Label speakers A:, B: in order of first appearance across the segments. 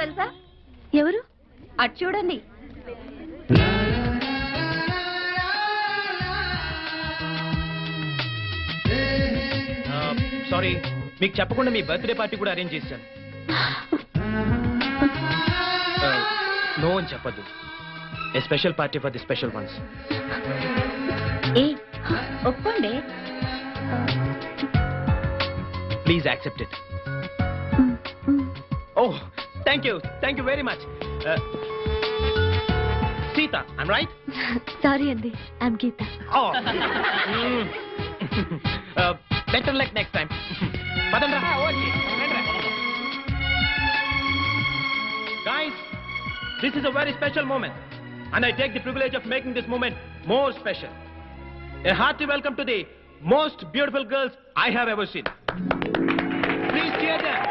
A: తెలుసా?
B: ఎవరు?
A: అటు చూడండి.
C: సారీ, మీకు చెప్పకుండా మీ బర్త్డే పార్టీ కూడా అరేంజ్ చేశాను. నో అని చెప్పద్దు. A special party for the special ones.
A: ఏ ఒప్పుకోండి.
C: Please accept it. Oh, thank you very much. Sita, I'm right?
B: Sorry అండి, I'm Geeta.
C: Better luck next time. పదండ్రా. Guys, this is a very special moment, and I take the privilege of making this moment more special. A hearty welcome to the most beautiful girls I have ever seen. Please cheer them.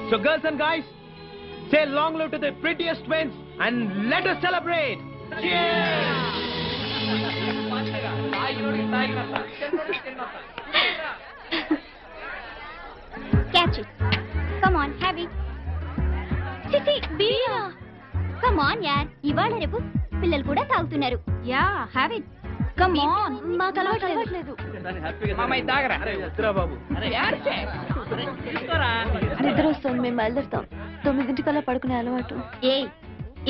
C: So girls and guys, say long live to the prettiest twins and let us celebrate. Cheers!
A: Catch it. Come on, have it. Sissy, beer. Come on, yaar. ఇవాళ రేపు పిల్లలు కూడా తాగుతున్నారు. Yeah, have it. Come on.
B: మాకు అలవాట్లేదు.
C: బాబు.
B: నిద్ర వస్తుంది, మేము బయలుదేరుతాం. 9 పడుకునే అలవాటు.
A: ఏ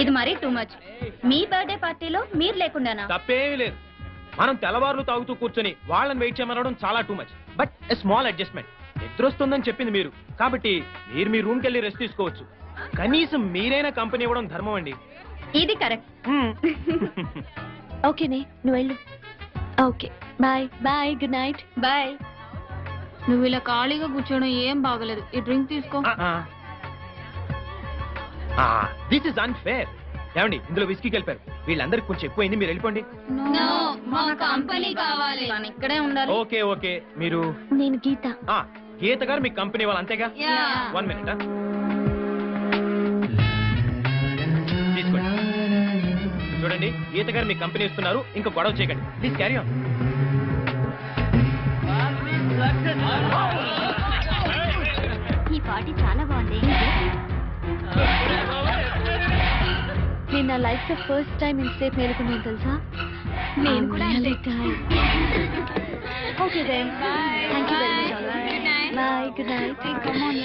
A: ఇది మరీ టూ మచ్. మీ బర్త్డే పార్టీలో మీరు లేకుండానా?
C: తప్పేమీ లేదు. మనం తెల్లవారులు తాగుతూ కూర్చొని వాళ్ళని వెయిట్ చేయమనడం చాలా too much. But a small adjustment. నిద్ర వస్తుందని చెప్పింది మీరు, కాబట్టి మీరు మీ రూమ్కి వెళ్ళి రెస్ట్ తీసుకోవచ్చు. కనీసం మీరైనా కంపెనీ ఇవ్వడం ధర్మం అండి.
A: ఇది కరెక్ట్.
B: ఓకేనే, నువ్వు వెళ్ళు. Okay, bye bye, good night.
A: Bye.
D: నువ్వు ఇలా ఖాళీగా కూర్చోడం ఏం బాగలేదు. ఈ డ్రింక్ తీసుకో.
C: This is unfair. ఏమండి, ఇందులో విస్కీ కలిపారు. వీళ్ళందరికి కొంచెం ఎక్కువైంది, మీరు వెళ్ళిపోండి.
D: మా కంపెనీ కావాలి.
A: ఇక్కడే ఉండాలి.
C: ఓకే ఓకే, మీరు?
B: నేను గీత.
C: గీత గారు మీ కంపెనీ వాళ్ళు అంతేగా? 1 minute. తీసుకోండి. చూడండి, గీత గారు మీ కంపెనీ ఇస్తున్నారు, ఇంకా గొడవ చేయకండి. Please carry on.
A: ఈ పార్టీ చాలా బాగుంది.
B: నేను నా లైఫ్ లో ఫస్ట్ టైం ఇంతసేపు మేలుకున్నాను తెలుసా?
A: నేను కూడా అంతే.
B: Okay then, thank you very much. Bye, good night.
A: Come on,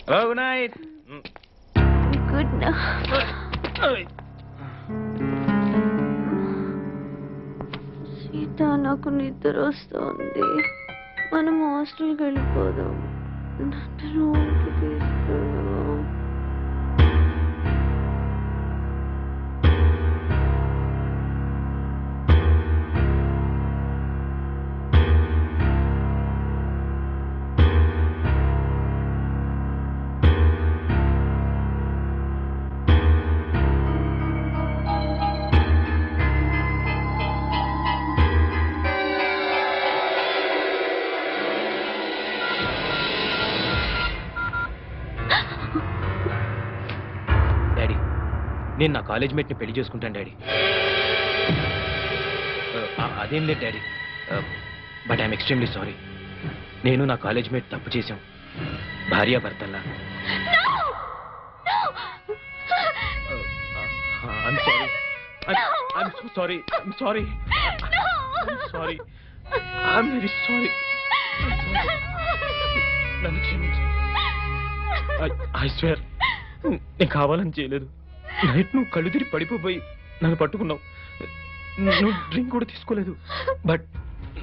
C: hello, good night.
B: Good night. Sita, నాకు నిద్ర వస్తుంది. మనం హాస్టల్కి వెళ్ళిపోదాం. నన్ను రూమ్కి తీసుకురా.
C: డాడీ, నేను నా కాలేజ్ మేట్ ని పెళ్లి చేసుకుంటాను డాడీ. అదేం లేదు daddy, but I'm extremely sorry. నేను నా కాలేజ్ మేట్ తప్పు చేశాం, భార్యాభర్తల్లా. I'm sorry. I'm so sorry. I'm sorry. I'm sorry. I'm very sorry. నన్ను క్షమించు. I swear, నేను కావాలని చేయలేదు. నైట్ నువ్వు కళ్ళు తిరిగి పడిపోయి నన్ను పట్టుకున్నావు. నువ్వు డ్రింక్ కూడా తీసుకోలేదు, బట్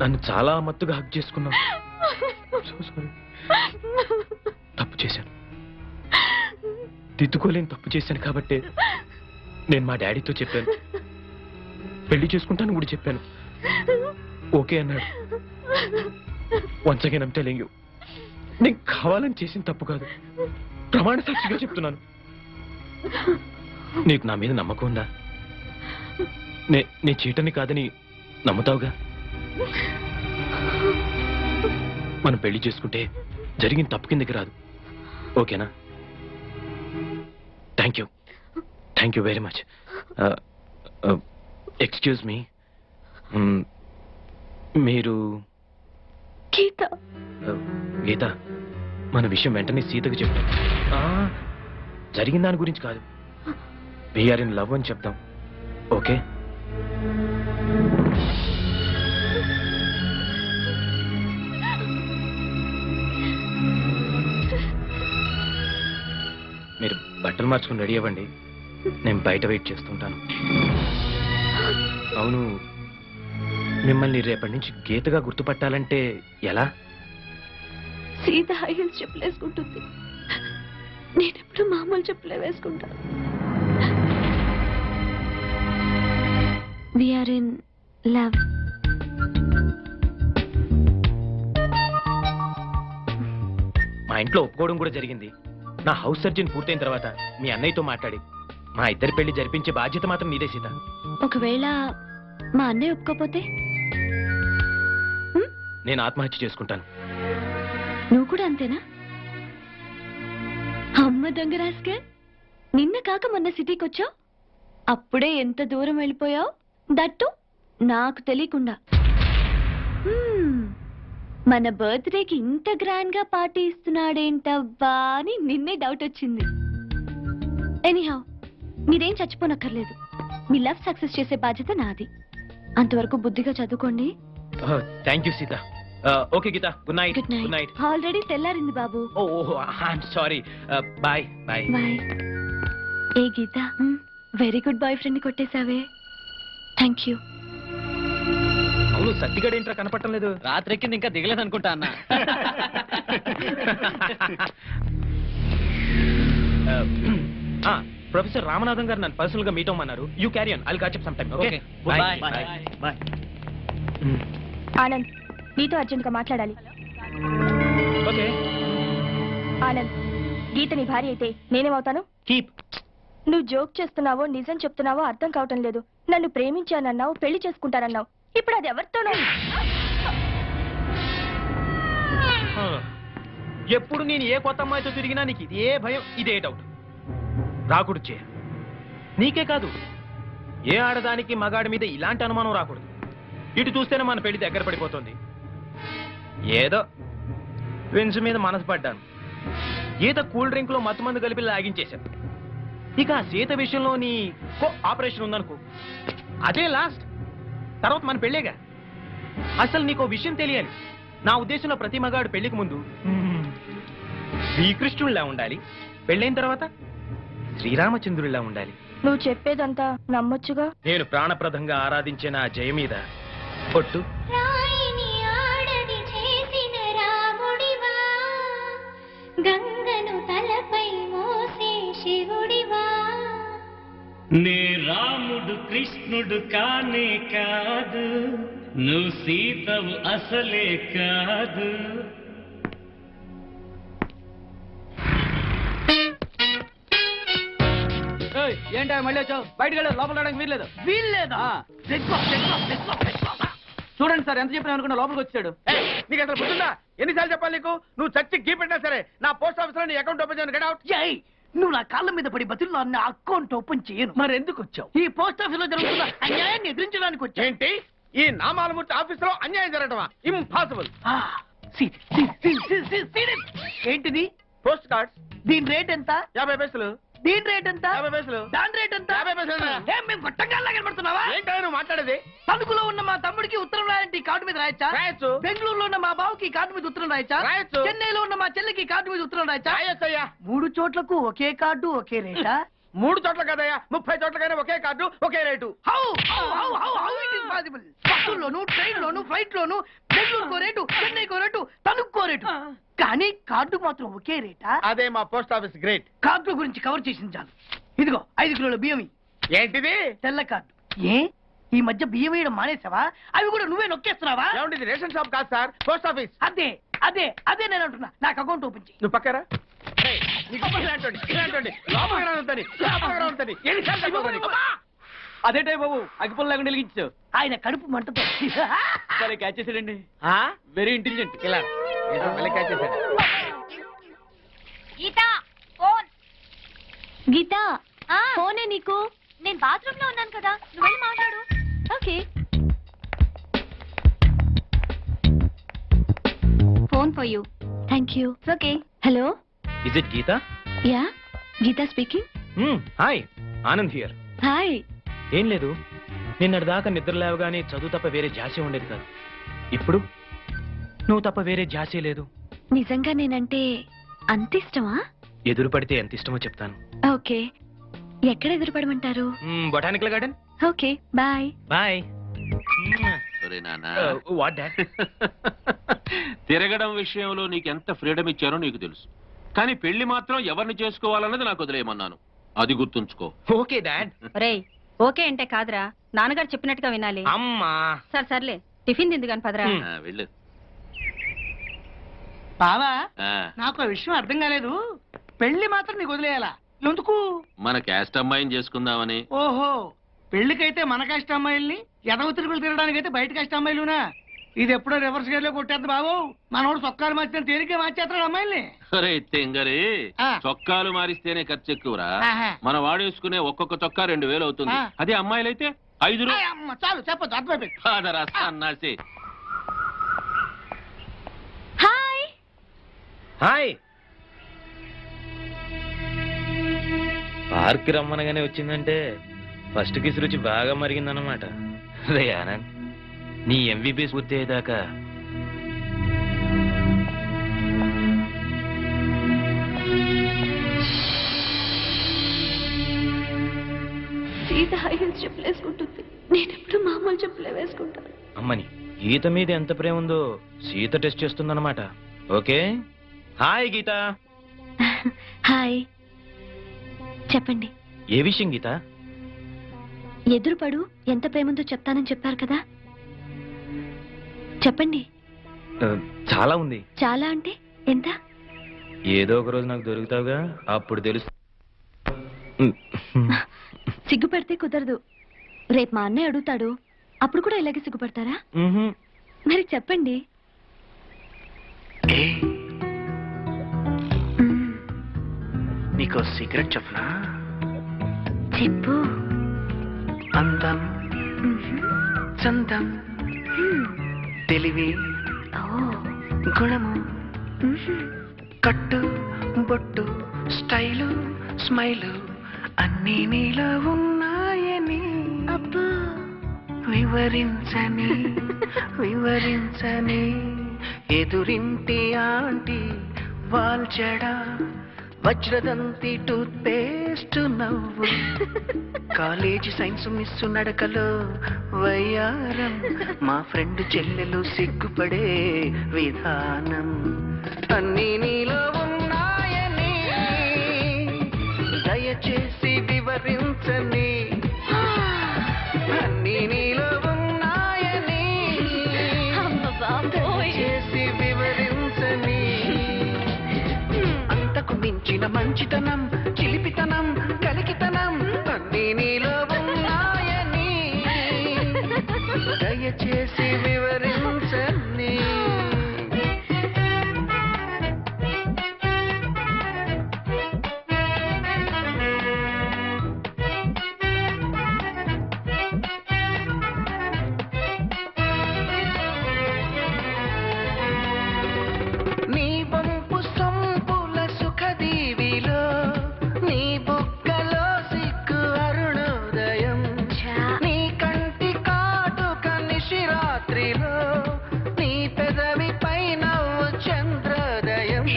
C: నన్ను చాలా మత్తుగా హక్ చేసుకున్నావు. So sorry. తప్పు చేశాను, దిద్దుకోలేని తప్పు చేశాను. కాబట్టి నేను మా డాడీతో చెప్పాను, పెళ్లి చేసుకుంటాను కూడా చెప్పాను. ఓకే అన్నాడు. Once again I'm telling you, నేను కావాలని చేసిన తప్పు కాదు, ప్రమాణ సాక్షిగా చెప్తున్నాను. నీకు నా మీద నమ్మకం ఉందా? నేను చీటని కాదని నమ్ముతావుగా? మనం పెళ్లి చేసుకుంటే జరిగిన తప్పు కిందకి రాదు. ఓకేనా? Thank you very much. Excuse me, మీరు
B: గీత.
C: గీత, మన విషయం వెంటనే సీతకు చెప్తాం. జరిగిన దాని గురించి కాదు, వీఆర్ ఇన్ లవ్ అని చెప్తాం. ఓకే? మీరు బట్టలు మార్చుకుని రెడీ అవ్వండి, నేను బయట వెయిట్ చేస్తుంటాను. అవును, మిమ్మల్ని రేపటి నుంచి గీతగా గుర్తుపట్టాలంటే ఎలా?
B: సీత హై హీల్స్ చెప్పులు వేసుకుంటుంది, నేనెప్పుడు మామూలు చెప్పులే వేసుకుంటాను. We are in love.
C: మా ఇంట్లో ఒప్పుకోవడం కూడా జరిగింది. నా హౌస్ సర్జన్ పూర్తయిన తర్వాత మీ అన్నయ్యతో మాట్లాడి మా ఇద్దరి పెళ్లి జరిపించే బాధ్యత మాత్రం మీదే సీత.
B: ఒకవేళ మా అన్నయ్య ఒప్పుకోపోతే
C: నేను ఆత్మహత్య చేసుకుంటాను.
B: నువ్వు కూడా అంతేనా? అమ్మ దొంగ రాస్కే, నిన్న కాక మొన్న సిటీకి వచ్చావు, అప్పుడే ఎంత దూరం వెళ్ళిపోయావు, దట్టు నాకు తెలియకుండా. మన బర్త్డేకి ఇంత గ్రాండ్ గా పార్టీ ఇస్తున్నాడేంటవ్వా అని నిన్నే డౌట్ వచ్చింది. ఎనీహౌ, మీరేం చచ్చిపోనక్కర్లేదు, మీ లవ్ సక్సెస్ చేసే బాధ్యత నాది. అంతవరకు బుద్ధిగా చదువుకోండి.
C: Thank you Sita. Okay Gita, good night.
B: Good night. Already తెల్లారింది బాబు.
C: ఓహో, I'm sorry. Bye bye.
B: Bye. ఏ Gita, very good boyfriend ని కొట్టేశావే. Thank you.
C: అవును, సత్తిగడ ఏంట్రా కనపడటం లేదు?
E: రాత్రెక్కింది ఇంకా దిగలేదు అనుకుంటా అన్న.
C: ప్రొఫెసర్ రామనాథన్ గారు నన్ను పర్సనల్ గా మీట్ అవ్వమన్నారు. You carry on, I'll catch up some time. Okay,
E: bye.
C: Bye.
A: Anand, నీతో అర్జెంట్ గా మాట్లాడాలి.
C: ఓకే.
A: ఆనంద్, గీత నీ భార్య అయితే నేనేమవుతాను?
C: కీప్.
A: నువ్వు జోక్ చేస్తున్నావో నిజం చెప్తున్నావో అర్థం కావటం లేదు. నన్ను ప్రేమించానన్నావు, పెళ్లి చేసుకుంటానన్నావు, ఇప్పుడు అది ఎవరితోనో.
C: ఎప్పుడు నేను ఏ కొత్త అమ్మాయితో తిరిగినా నీకు ఇదే భయం, ఇదే డౌట్. రాకూడదు చే. నీకే కాదు, ఏ ఆడదానికి మగాడి మీద ఇలాంటి అనుమానం రాకూడదు. ఇటు చూస్తేనే మన పెళ్లి దగ్గర పడిపోతుంది. ఏదో విన్స్ మీద మనసు పడ్డాను. ఈత కూల్ డ్రింక్ లో మత్తు మందు కలిపి లాగించేశాను. ఇక ఆ సీత విషయంలో నీ ఆపరేషన్ ఉందనుకో, అదే లాస్ట్. తర్వాత మన పెళ్ళేగా. అసలు నీకో విషయం తెలియాలి. నా ఉద్దేశంలో ప్రతి మగాడు పెళ్లికి ముందు శ్రీకృష్ణుడిలా ఉండాలి, పెళ్ళైన తర్వాత శ్రీరామచంద్రుడిలా ఉండాలి.
A: నువ్వు చెప్పేదంతా నమ్మొచ్చుగా.
C: నేను ప్రాణప్రదంగా ఆరాధించే నా జయ మీద ఒట్టు.
A: గంగను తలపై మోసే శివుడివా.
F: నే రాముడు కృష్ణుడు కానే కాదు, నువ్వు సీతవు అసలే కాదు.
E: ఏంటా మళ్ళీ వచ్చావు? బయటకు వెళ్ళదు, లోపల రావడానికి వీల్లేదు. వీల్లేదా? చూడండి సార్, ఎంత చెప్పినా అనుకున్నా లోపలికి వచ్చాడు.
G: నీకు అసలు గుర్తుందా? ఎన్నిసార్లు చెప్పాలి నీకు? నువ్వు చచ్చి గీ పెట్టినా సరే నా పోస్ట్ ఆఫీస్ లో నీ అకౌంట్ ఓపెన్ చేయను. Get out.
E: నువ్వు నా కాళ్ళ మీద పడి బతుల్లో నా అకౌంట్ ఓపెన్ చేయను. మరి ఎందుకు వచ్చావు? ఈ పోస్ట్ ఆఫీస్ లో జరుగుతున్న అన్యాయాన్ని ఎదిరించడానికి వచ్చా.
G: ఏంటి ఈ నామాలమూర్తి ఆఫీస్ లో అన్యాయం జరగటమా? ఇంపాసిబుల్.
E: ఏంటిది?
G: Post cards.
E: దీని రేట్ ఎంత?
G: 50 పైసలు.
E: దీని రేట్ ఎంత?
G: 50 పైసలు.
E: దాని రేట్ ఎంత?
G: 50 పైసలు.
E: ఏం మేము గొట్టంగాల్లా కనబడుతున్నావా?
G: ఏంటో నువ్వు మాట్లాడేది?
E: తణుకులో ఉన్న మా తమ్ముడికి ఉత్తరం రాయంటే ఈ కార్డు మీద రాయచ్చా?
G: రాయొచ్చు.
E: బెంగళూరులో ఉన్న మా బావుకి ఈ కార్డు మీద ఉత్తరం రాయచ్చా?
G: రాయొచ్చు.
E: చెన్నైలో ఉన్న మా చెల్లికి కార్డు మీద ఉత్తరం రాయచ్చా?
G: రాయొచ్చయ్యా.
E: 3 చోట్లకు ఒకే కార్డు ఒకే రేటా?
G: 3 చోట్ల కదయ్యా, 30 చోట్లకైనా ఒకే కార్డు ఒకే rate.
E: How it is possible? బస్సుల్లోను, ట్రైన్ లోను, ఫ్లైట్ లోను బెంగళూరుకో రేటు, చెన్నైకో రేటు, తణుక్కో రేటు, కానీ కార్డు మాత్రం ఒకే రేటా?
G: అదే మా పోస్ట్ ఆఫీస్ గ్రేట్.
E: కార్డు గురించి కవర్ చేసింది చాలు. ఇదిగో 5 కిలోల బియ్యం.
G: ఏంటిది?
E: తెల్ల కార్డు. ఏ ఈ మధ్య బియ్యం వేయడం మానేసావా? అవి కూడా నువ్వే నొక్కేస్తున్నావా?
G: ఏమండి ఇది రేషన్ షాప్ కాదు సార్, పోస్ట్ ఆఫీస్.
E: అదే అదే అదే నేను అంటున్నా. నాకు అకౌంట్ ఓపెన్ చేయి.
G: నువ్వు పక్కరా. ఏయ్, నీకు ఇలాంటోడి, ఇలాంటోడి. లోపలికి రావద్దని, లోపలికి రావద్దని. ఎన్నిసార్లు చెప్పాలి నీకు?
H: అదేటే బాబు అగ్గిపుల్ లేకుండా వెలిగించావు.
E: ఆయన కడుపు మంటతో
H: సరే క్యాచ్ చేసాడండి.
G: ఆ?
H: Very intelligent.
G: ఇలా ఏదో మళ్ళీ catch చేశాడు.
A: గీతా ఫోన్.
B: గీత ఫోనే నీకు.
A: నేను బాత్రూమ్ లో ఉన్నాను కదా, నువ్వు వెళ్ళి మాట్లాడు.
B: Okay.
A: Phone for you.
B: Thank you.
A: Okay.
B: Hello.
C: Is it Gita?
B: Yeah Gita speaking.
C: Hi, Anand here.
B: Hi.
C: ఏం లేదు, నిన్నటిదాకా నిద్ర లేవగానే చదువు తప్ప వేరే ధ్యాసే ఉండేది కాదు. ఇప్పుడు నువ్వు తప్ప వేరే ధ్యాసే లేదు.
B: నిజంగా నేనంటే అంత ఇష్టమా?
C: ఎదురు పడితే ఎంత ఇష్టమో చెప్తాను.
B: ఓకే. ఎక్కడ ఎదురుపడమంటారు?
C: Botanical garden.
B: Okay bye.
C: Bye.
I: ఒరే నాన్న,
C: వాట్ డాడ్?
I: తిరగడం విషయంలో నీకు ఎంత ఫ్రీడమ్ ఇచ్చారో నీకు తెలుసు, కానీ పెళ్లి మాత్రం ఎవరిని చేసుకోవాలన్నది నాకు వదిలేయమన్నాను. అది గుర్తుంచుకో.
C: Okay dad.
D: రేయ్ ఓకే అంటే కాదురా, నాన్నగారు చెప్పినట్టుగా వినాలి.
C: అమ్మా.
D: సర్లే టిఫిన్ తింది కాని పదరా.
I: వెళ్ళు.
E: బావా
I: ఆ,
E: నాకు ఆ విషయం అర్థం కాలేదు. పెళ్లి మాత్రం నీకు వదిలేయాలా? ఎందుకు?
I: మన క్యాస్ట్ అమ్మాయిని చేసుకుందామని.
E: ఓహో, పెళ్లికైతే మన కష్ట అమ్మాయిల్ని, ఎదవ తిరుగులు తిరగడానికైతే బయట కష్ట అమ్మాయిలునా? ఇది ఎప్పుడో రివర్స్ గేర్ లో కొట్టేద్దు బాబు. మనోడు చొక్కాలు మార్చిన తేలికే మార్చేస్తాడు అమ్మాయిల్ని.
I: ఒరే తెంగరి,
E: ఆ.
I: చొక్కాలు మారిస్తేనే ఖర్చు ఎక్కువరా.
E: ఆహా.
I: మన వాడేసుకునే ఒక్కొక్క చొక్కా 2000 అవుతుంది.
E: ఆ.
I: అదే అమ్మాయిలైతే 5
E: ఆయ్ అమ్మ, చాలు చెప్పొద్దు, అర్థమైపోయింది.
I: రూపాయలు. సన్నాసి.
B: హాయ్.
C: హాయ్. పార్క్ రమ్మనగానే వచ్చిందంటే ఫస్ట్ కిస్ రుచి బాగా మరిగిందన్నమాట. రే ఆనంద్, నీ ఎంబీబీఎస్ పూర్తి అయ్యేదాకా
B: సీత హై హీల్స్ చెప్పులు వేసుకుంటుంది, నేను ఎప్పుడు మామూలు చెప్పులే వేసుకుంటాను.
C: అమ్మని గీత మీద ఎంత ప్రేమ ఉందో సీత టెస్ట్ చేస్తుందన్నమాట. ఓకే. హాయ్ గీత.
B: హాయ్. చెప్పండి.
C: ఏ విషయం గీత?
B: ఎదురుపడు ఎంత ప్రేమంతో చెప్తానని చెప్పారు కదా, చెప్పండి.
C: చాలా ఉంది.
B: చాలా అంటే ఎంత?
C: ఏదో ఒక రోజు నాకు దొరుకుతావుగా, అప్పుడు తెలుసు.
B: సిగ్గుపడితే కుదరదు. రేపు మా అన్నయ్య అడుగుతాడు, అప్పుడు కూడా ఇలాగే సిగ్గుపడతారా? మరి చెప్పండి.
H: నీకు సీక్రెట్ చెప్పనా?
B: చెప్పు.
H: అందం, చందం, తెలివి, గుణము, కట్టు బొట్టు, స్టైలు, స్మైలు అన్నీ నీలో ఉన్నాయని
B: అబ్బా.
H: వివరించని వివరించని ఎదురింటి ఆంటీ వాల్చడా వజ్రదంతి టూత్ పేస్ట్ నవ్వు కాలేజీ సైన్స్ మిస్సు నడకలో వయ్యారం మా ఫ్రెండ్ చెల్లెలు సిగ్గుపడే విధానం అన్నీ నీలో ఉన్నాయని దయచేసి వివరించని అన్నీ నీలో ఉన్నాయని దయచేసి వివరించని అంతకు మించిన మంచితనం చిలిపితనం కలికితనం అన్నీ నీలో ఉన్నాయని దయచేసి వివరించని నీ వంపు సొంపుల సుఖదీవిలో నీ బుగ్గలో సిగ్గు అరుణోదయం నీ కంటి కాటుక నిశిరాత్రిలో నీ పెదవి పైన చంద్రోదయం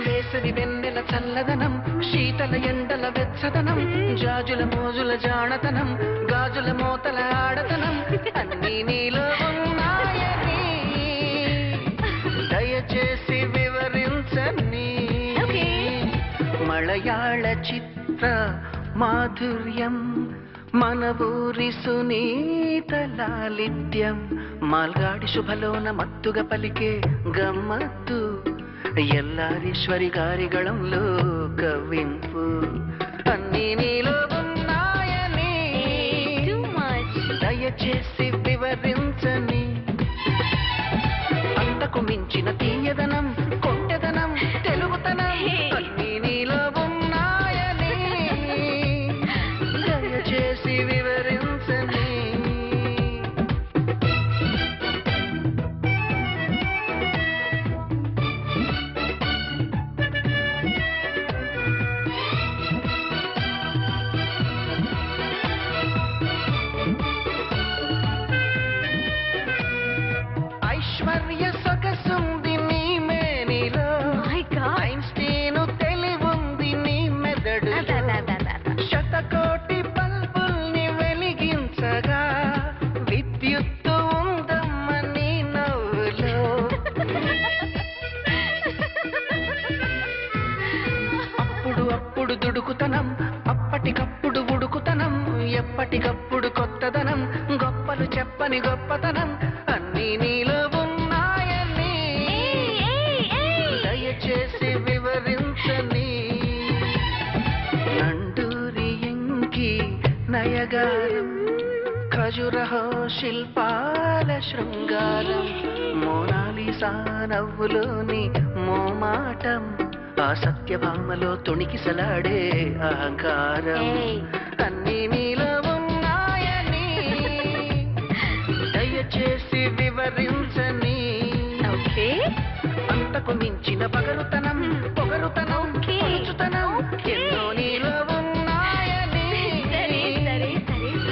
H: వేసవి వెన్నెల చల్లదనం శీతల ఎండల వెచ్చదనం జాజుల మోజుల జాడతనం గాజుల మోతల ఆడతనం అన్నీ నీలో ఉన్నాయని దయచేసి వివరించని మలయాళ చిత్ర మాధుర్యం మన ఊరి సునీత లాలిత్యం మాల్గాడి శుభలోన మత్తుగా పలికే గమ్మత్తు ఎల్లారీశ్వరి గారి గళంలో కవ్వింపు అన్నీ నీలో ఉన్నాయని దయచేసి వివరించని అంతకు మించిన తీయదనం కొంటెదనం తెలుగుతనం అన్నీ నీలో ఉన్నాయని దయచేసి వివరించని ఐశ్వర్య సొగసుంది నీ మేనిలో ఐన్స్టీను తెలివుంది నీ మెదడు శతకోటి బల్బుల్ని వెలిగించగా విద్యుత్తు ఉందమ్మ నీ నవ్వులో అప్పుడు అప్పుడు దుడుకుతనం అప్పటికప్పుడు ఉడుకుతనం ఎప్పటికప్పుడు కొత్తదనం గొప్పలు చెప్పని గొప్పతనం అన్నీ నీలో ఉన్నాయని దయచేసి వివరించని నండూరి ఎంకి నయగారం ఖజురహో శిల్పాల శృంగారం మోనాలిసా నవ్వులోని మోమాటం ఆ సత్యభామలో తొణికిసలాడే అహంకారం అన్నీ నీలో ఉన్నాయని దయచేసి వివరించని అంతకు మించిన పగరుతనం పొగరుతనం పలుచుతనం ఎన్నో నీలో ఉన్నాయని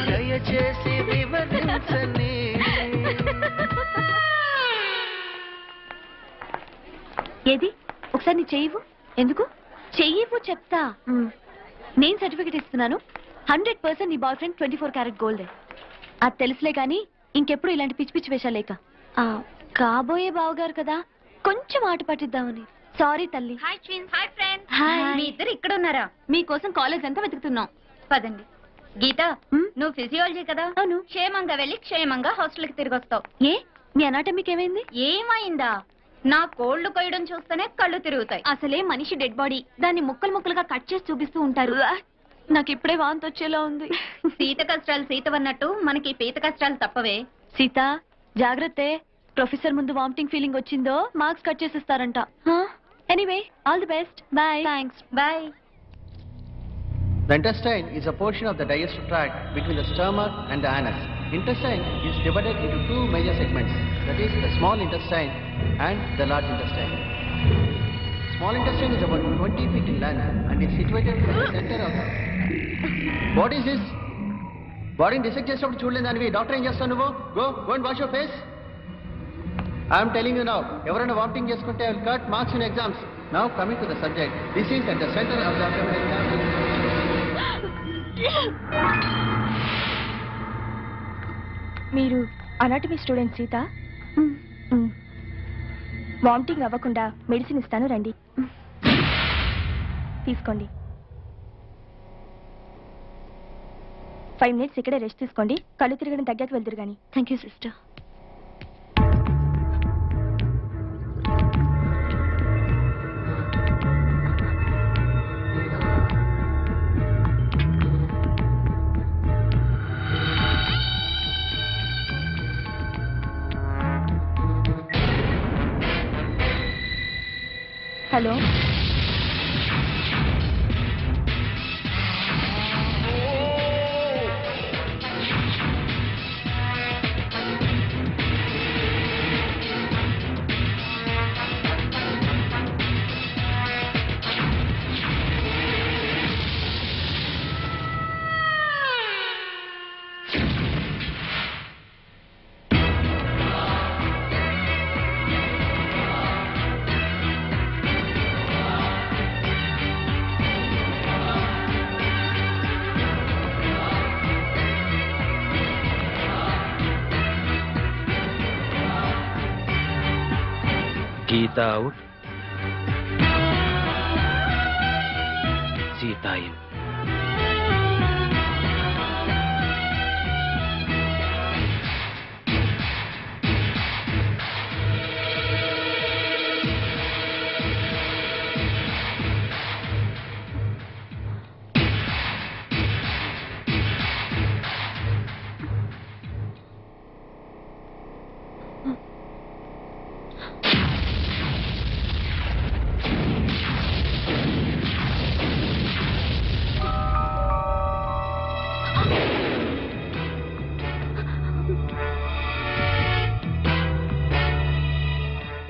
H: దయచేసి వివరించని
B: ఏది ఒకసారి నీ చెయ్యవు ఎందుకు చెయ్యవు చెప్తా నేను సర్టిఫికెట్ ఇస్తున్నాను 100% నీ బాయ్ ఫ్రెండ్ 24 క్యారెట్ గోల్డ్ అది తెలుసులే కానీ ఇంకెప్పుడు ఇలాంటి పిచ్చి పిచ్చి వేషాలేక కాబోయే బావగారు కదా కొంచెం ఆట పట్టిద్దామని సారీ తల్లి.
A: Hi twins. Hi friends.
B: Hi.
A: మీ ఇద్దరు ఇక్కడ ఉన్నారా?
B: మీకోసం కాలేజ్ అంతా వెతుకుతున్నాం.
A: పదండి. గీత, నువ్వు ఫిజియాలజీ కదా?
B: అవును.
A: క్షేమంగా వెళ్ళి క్షేమంగా హాస్టల్కి తిరిగి వస్తావు.
B: ఏ మీ అనాటమీకి ఏమైంది?
A: ఏమైందా? నా కోళ్లు కొయ్యడం చూస్తేనే కళ్ళు తిరుగుతాయి.
B: అసలే మనిషి డెడ్ బాడీ, దాన్ని ముక్కలు ముక్కలుగా కట్ చేసి చూపిస్తూ ఉంటారు. నాకు ఇప్పుడే వాంతి వచ్చేలా ఉంది.
A: సీత కష్టాలు సీతవన్నట్టు మనకి పీత కష్టాలు తప్పవే.
B: సీత జాగ్రత్తే, ప్రొఫెసర్ ముందు వామిటింగ్ ఫీలింగ్ వచ్చిందో మార్క్స్ కట్ చేసిస్తారంట. Anyway all the best. Bye.
A: Thanks. Bye.
J: The intestine is a portion of the digestive tract between the stomach and the anus. Intestine is divided into two major segments, that is the small intestine and the large intestine. Small intestine is about 20 feet in length and is situated at the center of the... What is this? Body dissect చేసినప్పుడు చూడలేదు దానివి doctor ఏం చేస్తావు నువ్వు? Go and wash your face. I am telling you now, ఎవరైనా vomiting చేసుకుంటే I will cut marks in exams. Now coming to the subject, this is at the center of the abdominal cavity.
B: మీరు anatomy student Sita? Vomiting అవ్వకుండా medicine ఇస్తాను, రండి తీసుకోండి. 5 minutes ఇక్కడే rest తీసుకోండి, కళ్ళు తిరగడం తగ్గాక వెళ్తురు కానీ. Thank you sister. Hello,
C: Geetha out. సీతాయం.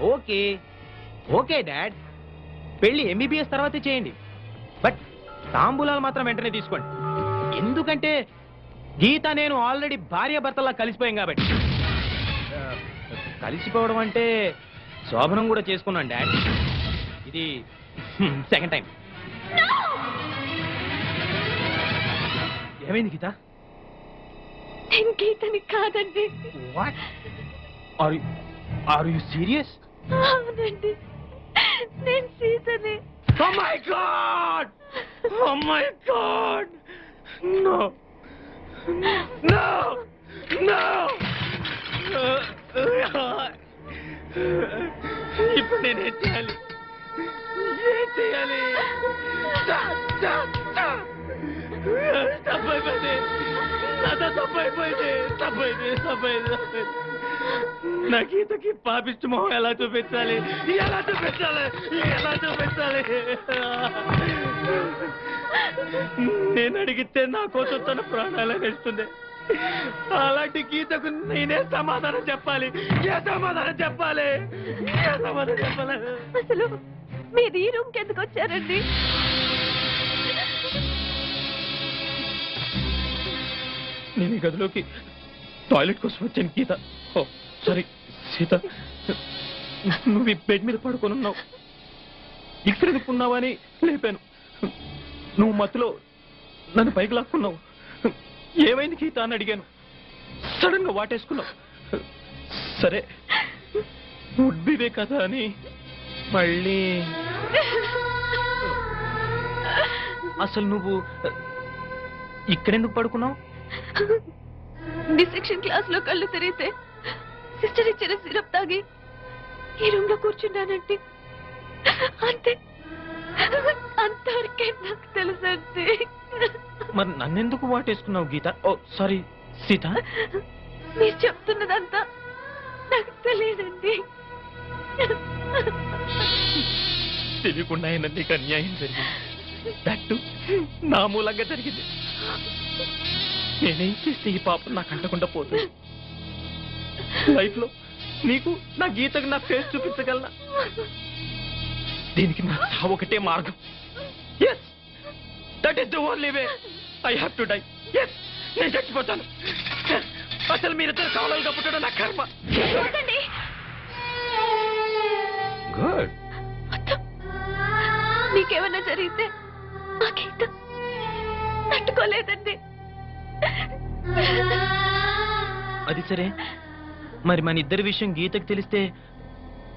G: ఓకే ఓకే డాడ్, పెళ్లి ఎంబీబీఎస్ తర్వాతే చేయండి, బట్ తాంబూలాలు మాత్రం వెంటనే తీసుకోండి. ఎందుకంటే గీత నేను ఆల్రెడీ భార్యాభర్తలా కలిసిపోయాం కాబట్టి. కలిసిపోవడం అంటే శోభనం కూడా చేసుకున్నాను డాడ్. ఇది సెకండ్ టైం. ఏమైంది గీత?
B: నేను గీతని కాదండి.
G: What are you serious?
B: అవునండి, నేను సీతని.
G: Oh my God! Oh my God! No! No! No! ఇప్పుడు నేనేం చేయాలి? ఏం చేయాలి? తప్పైపోయింది, నాతో తప్పైపోయింది, తప్పైంది. నా గీతకి పాపిష్టి మొహం ఎలా చూపించాలి? నేను అడిగితే నా కోసం తన ప్రాణాలను ఇస్తుంది. అలాంటి గీతకు నేనే సమాధానం చెప్పాలి?
B: అసలు మీరు ఈ రూమ్కి ఎందుకు వచ్చారండి?
C: నేను ఈ గదిలోకి టాయిలెట్ కోసం వచ్చాను గీత. ఓ సారీ సీత, నువ్వు ఈ బెడ్ మీద పడుకొని ఉన్నావు, ఇక్కడ ఎందుకున్నావని లేపాను. నువ్వు మత్తులో నన్ను పైకి లాక్కున్నావు. ఏమైంది గీత అని అడిగాను, సడన్ గా వాటేసుకున్నావు. సరే ఉడ్బివే కదా అని మళ్ళీ. అసలు నువ్వు ఇక్కడెందుకు పడుకున్నావు?
B: డిసెక్షన్ క్లాస్ లో కళ్ళు తిరిగితే సిస్టర్ ఇచ్చిన సిరప్ తాగి ఈ రూమ్ లో కూర్చున్నానంటే అంతే, అంతవరకే నాకు తెలుసండి.
C: మరి నన్నెందుకు వాటేసుకున్నావు గీత? ఓ సారీ సీత.
B: మీరు చెప్తున్నదంతా నాకు తెలియదండి.
C: తెలియకుండా అయినా నీకు అన్యాయం జరిగింది, దట్టు నా మూలంగా జరిగింది. నేనేం చేస్తే ఈ పాపం నాకు అంటకుండా పోతుంది? లైఫ్ లో నీకు నా గీతకు నా ఫేస్ చూపించగలనా? దీనికి నా చావు ఒకటే మార్గం. Yes, that is the only way. I have to die. Yes, నేను చచ్చిపోతాను. అసలు మీరిద్దరు కావాలని పుట్టడం నా కర్మ. గుడ్.
B: మీకేమన్నా జరిగితే ఆ గీత తట్టుకోలేదండి.
C: అది సరే, మరి మన ఇద్దరి విషయం గీతకు తెలిస్తే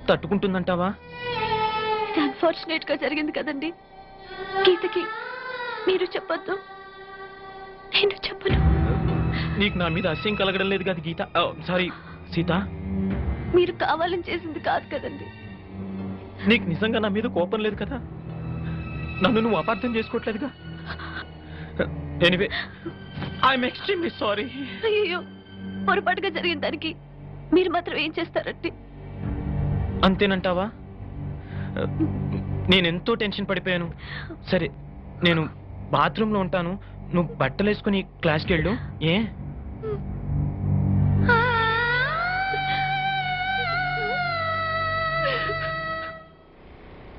C: తట్టుకుంటుందంటావా?
B: అన్ఫార్చునేట్ గా జరిగింది కదండి. గీతకి మీరు చెప్పొద్దు, నేను చెప్పను.
C: నీకు నా మీద అసహ్యం కలగడం లేదు కదా గీత? సారీ సీత.
B: మీరు కావాలని చేసింది కాదు కదండి.
C: నీకు నిజంగా నా మీద కోపం లేదు కదా? నన్ను నువ్వు అపార్థం చేసుకోవట్లేదుగా? Anyway, I'm extremely sorry.
B: అయ్యో, పొరపాటుగా జరిగిన దానికి మీరు మాత్రం ఏం చేస్తారండి?
C: అంతేనంటావా? నేనెంతో టెన్షన్ పడిపోయాను. సరే, నేను బాత్రూంలో ఉంటాను, నువ్వు బట్టలు వేసుకుని క్లాస్కి వెళ్ళు. ఏ?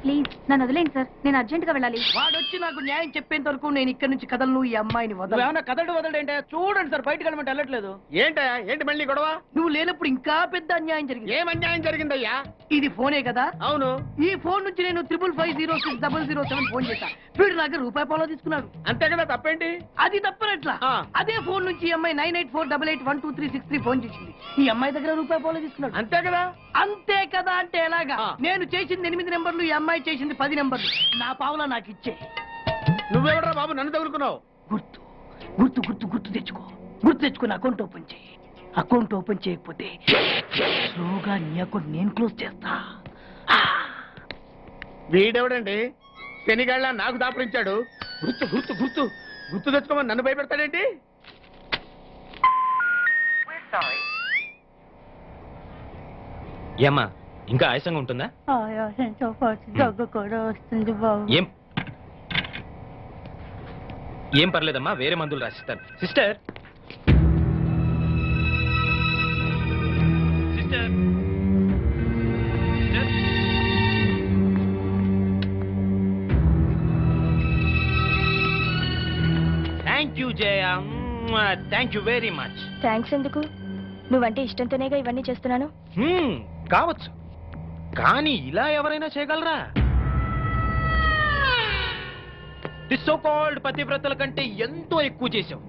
A: ప్లీజ్ నన్ను వదిలేండి సార్, నేను అర్జెంట్ గా వెళ్ళాలి.
E: వాడొచ్చి నాకు న్యాయం చెప్పేంత వరకు నేను ఇక్కడి నుంచి కదలను. ఈ అమ్మాయిని
G: ఏమన్నా వదలంటే చూడండి సార్, బయటకు వెళ్ళమంటే వెళ్ళట్లేదు. ఏంటయ్యా, ఏంటి మళ్ళీ గొడవ?
E: నువ్వు లేనప్పుడు ఇంకా పెద్ద అన్యాయం జరిగింది.
G: ఏం అన్యాయం జరిగిందయ్యా?
E: ఇది ఫోనే కదా?
G: అవును.
E: ఈ ఫోన్ నుంచి నేను 555060007 ఫోన్ చేశా. వీడు నాకు ₹1 తీసుకున్నాడు.
G: అంతే కదా, తప్పేంటి?
E: అది తప్పనట్లా. అదే ఫోన్ నుంచి ఈ అమ్మాయి 984888123363 ఫోన్ చేసింది. ఈ అమ్మాయి దగ్గర ₹1 తీసుకున్నాడు.
G: అంతే కదా?
E: అంతే కదా అంటే ఎలాగా? నేను చేసింది 8 నెంబర్లు, ఈ అమ్మాయి చేసింది 10 నెంబర్లు. నా పావులా నాకు ఇచ్చే. నువ్వెవడరా బాబు నన్ను తగులుకున్నావు? గుర్తు గుర్తు గుర్తు గుర్తు తెచ్చుకో. గుర్తు తెచ్చుకుని అకౌంట్ ఓపెన్ చేయి. అకౌంట్ ఓపెన్ చేయకపోతే స్లోగా నీ అకౌంట్ నేను క్లోజ్ చేస్తా. వీడెవడండి శనిగాళ్ళ నాకు దాపరించాడు? గుర్తు గుర్తు గుర్తు గుర్తు తెచ్చుకోమని నన్ను భయపెడతాడేంటి?
G: ఏమ్మా ఇంకా ఆయాసంగా ఉంటుందా?
K: ఆయాసంతో పాటు దగ్గు కూడా వస్తుంది బాబు.
G: ఏం పర్లేదమ్మా, వేరే మందులు రాసిస్తాను. Sister sister thank you Jaya, thank you very much.
B: Thanks ఎందుకు? నువ్వంటే ఇష్టంతోనేగా ఇవన్నీ చేస్తున్నాను.
G: కావచ్చు, కానీ ఇలా ఎవరైనా చేయగలరా? ది సో కాల్డ్ పతివ్రతల కంటే ఎంతో ఎక్కువ చేశావు.